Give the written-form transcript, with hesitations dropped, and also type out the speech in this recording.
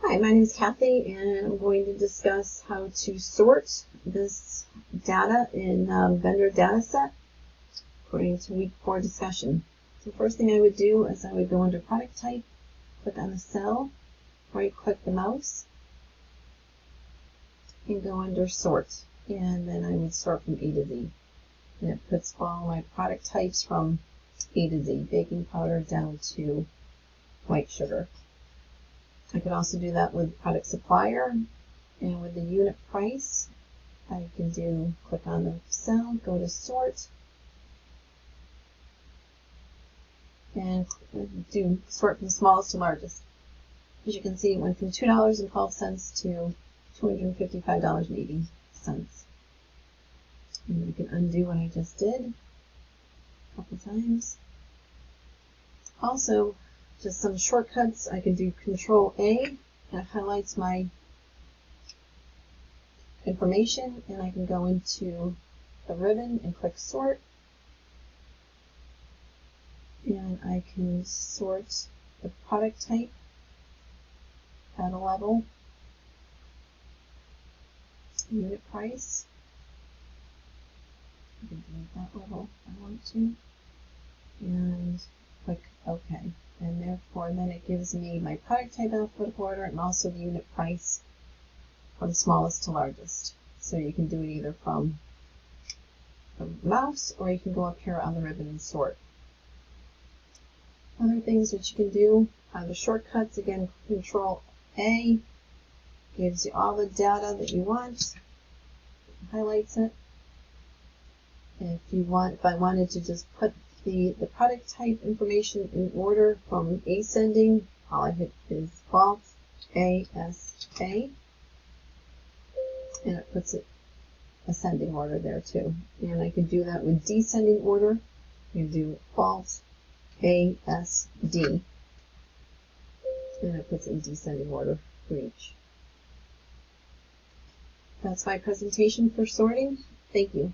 Hi, my name is Kathy, and I'm going to discuss how to sort this data in vendor data set according to week 4 discussion. So first thing I would do is I would go under product type, click on the cell, right click the mouse, and go under sort. And then I would sort from A to Z. And it puts all my product types from A to Z, baking powder down to white sugar. I could also do that with product supplier, and with the unit price I can click on the cell, go to sort, and do sort from smallest to largest. As you can see, it went from $2.12 to $255.80. And you can undo what I just did a couple times. Also, just some shortcuts. I can do Control A, and it highlights my information, and I can go into the ribbon and click sort, and I can sort the product type at a level, unit price. I can delete that level if I want to, and click OK. And therefore then it gives me my product type alphabetical order and also the unit price from smallest to largest. So you can do it either from the mouse, or you can go up here on the ribbon and sort. Other things that you can do are the shortcuts. Again, Control A gives you all the data that you want, highlights it. And if I wanted to just put the product type information in order from ascending, all I hit is Alt ASA, and it puts it ascending order there too. And I can do that with descending order. You can do Alt ASD, and it puts it in descending order for each. That's my presentation for sorting. Thank you.